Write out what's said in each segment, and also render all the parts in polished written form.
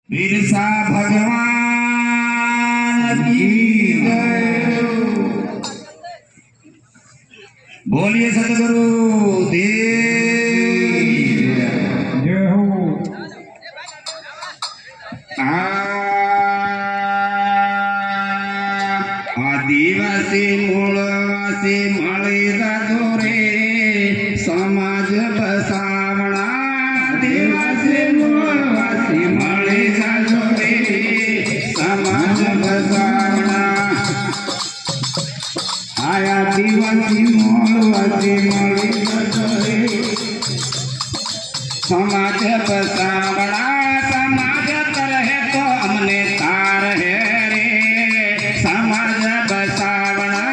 बिरसा भगवान की जय। बोलिए सतगुरु देव जय हो। आदिवासी मूळवासी माळीचा दोरे समाज बसावणा। आदिवासी मूळवासी माळीचा दोरे समाज बसावणा। आदिवासी मूळवासी माळीचा दोरे समाज बसावणा। समाज तरहे तो हमने तार है रे समाज बसावणा।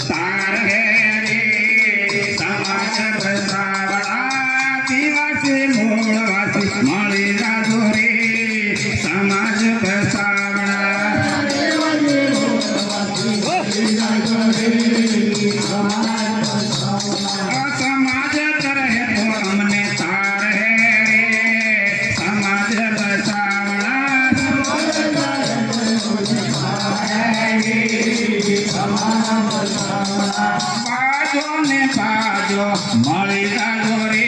तार है रे समाज बसावणा। आदिवासी मूळवासी माळीचा दोरे समाज बसावणा। समाज तरहे तो हमने तार है रे समाज बसावणा। बाजो ने बाजो माळीचा दोरे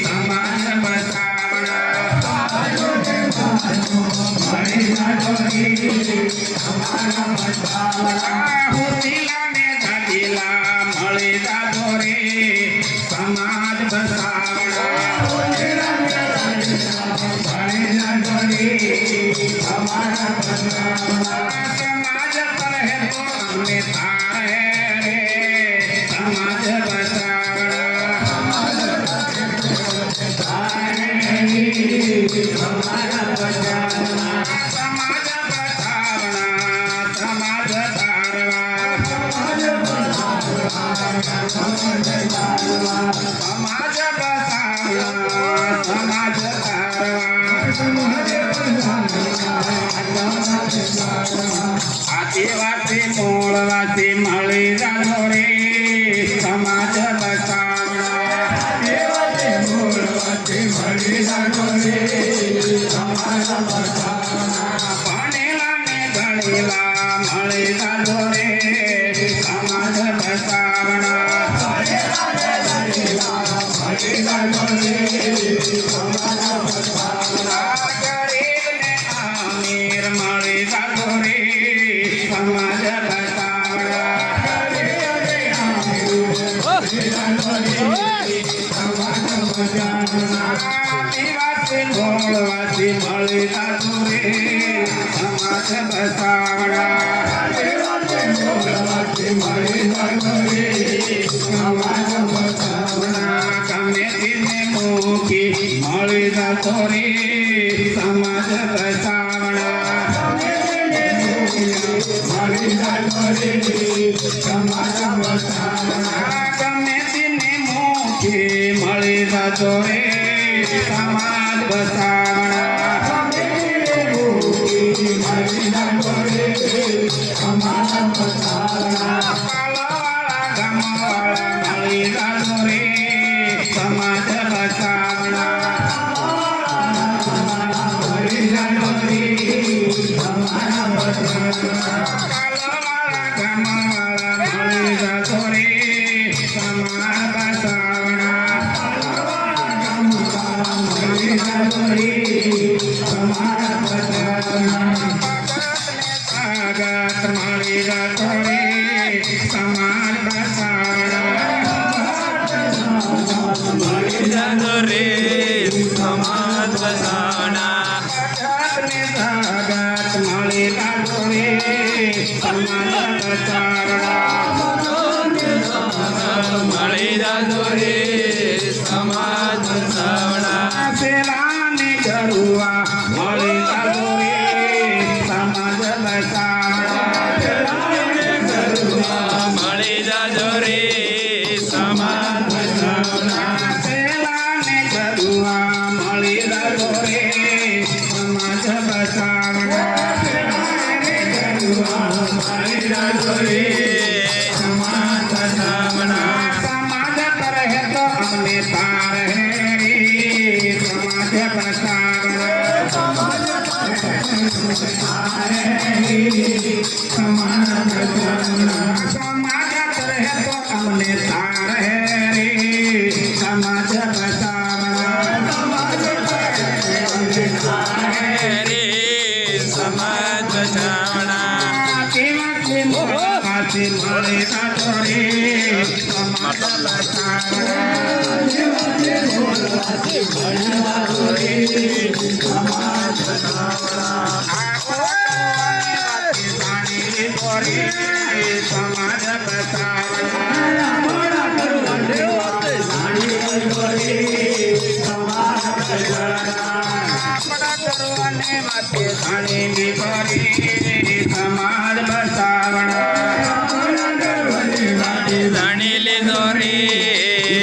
समाज बसावणा। होतीला ने झालीला माळीचा दोरे समाज बसावणा। समाज तरहे तो हमने तार है रे समाज बसावणा। समाज बसावणा समाज तारवा। समाज बसावणा समाज तारवा। आदिवासी मूळवासी माळीचा दोरे समाज बसावणा। आदिवासी मूळवासी माळीचा दोरे समाज बसावणा। पाणीला ने गळीला माळीचा दोरे समाज बसावणा। गरीब ने आमिर माळीचा दोरे समाज बसावणा। आदिवासी मूळवासी माळीचा दोरे समाज बसावणा। कमेटी ने मुखी माळीचा दोरे समाज बसावणा। कमेटी ने मुखी माळीचा दोरे समाज बसावणा। कालवाळा गामवाळा माळीचा दोरे समाज बसावणा। कालवाळा गामवाळा माळीचा दोरे समाज बसावणा। सागत माळीचा दोरे समाज बसावणा। दोरे समाज बसावणा। सागत माळीचा दोरे समाज बसावणा। माळीचा दोरे समाज बसावणा। सेलाने गरुआ माळीचा दोरे समाज बसावणा। माळीचा दोरे समाज बसावणा। सेलाने गरुआ माळीचा दोरे समाज बसावणा। माळीचा दोरे समाज बसावणा। समाज तरहे तो हमने तार है रे समाज बसावणा। समाज बचावना समाजात रहतो अमने तार है रे समाज बचावना रे समाज बचावना केवाचे मुखाचे मळे जातो रे समाज बचावना समाज बचावना जाणीले दोरे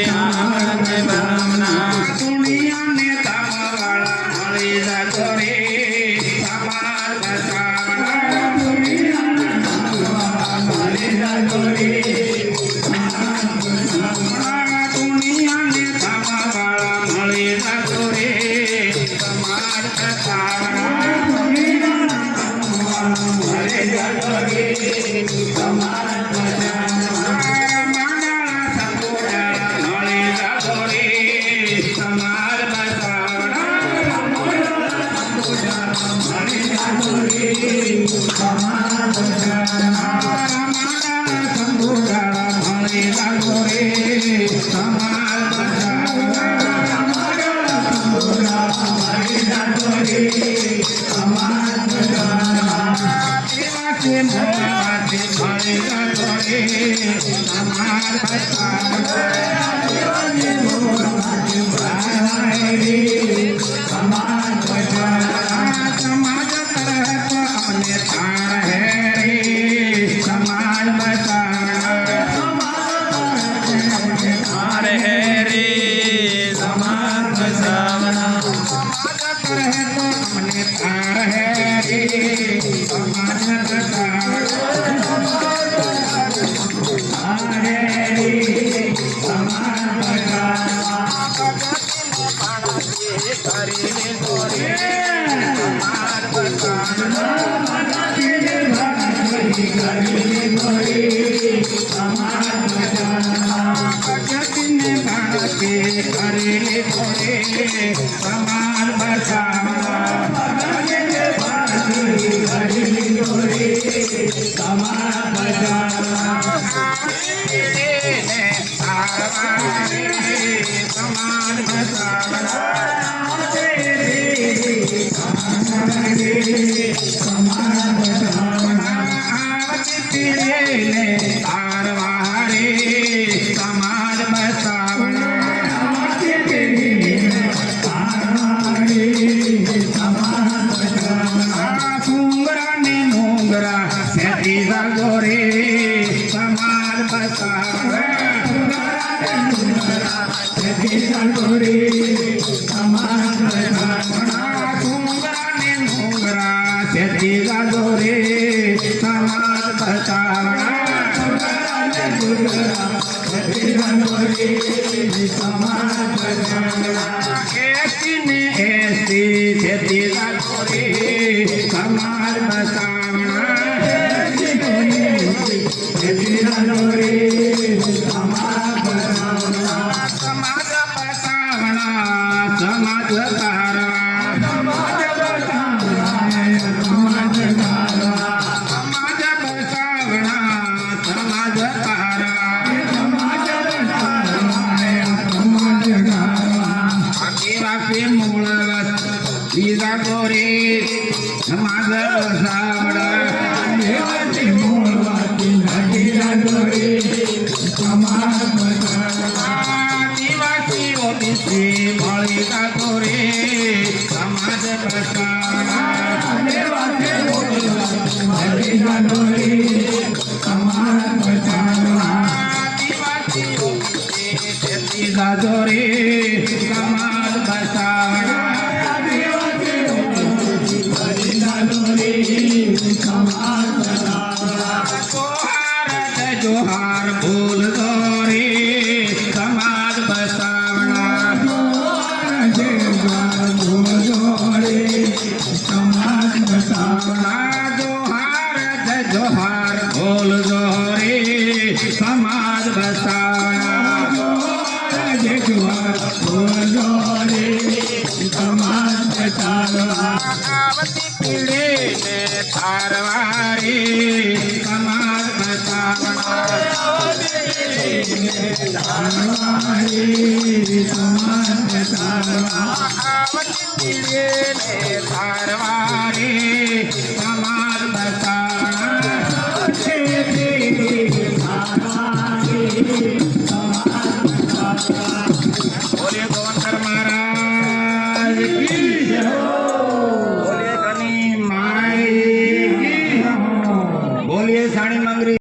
समाज भावना दुनिया ने दामवाळा मळी जातो रे समाज बचावना दुनिया ने दामवाळा मळी जातो रे समाज बचावना अरे है रे समाज बचावना समाज जोहार बोल दो रे समाज बसावना जोहार बोल दो रे जोरे समाज चालवा आवती पिढीने तारवारी समाज बचावना समाज बचावना आवती पिढीने तारवारी समाज बचावना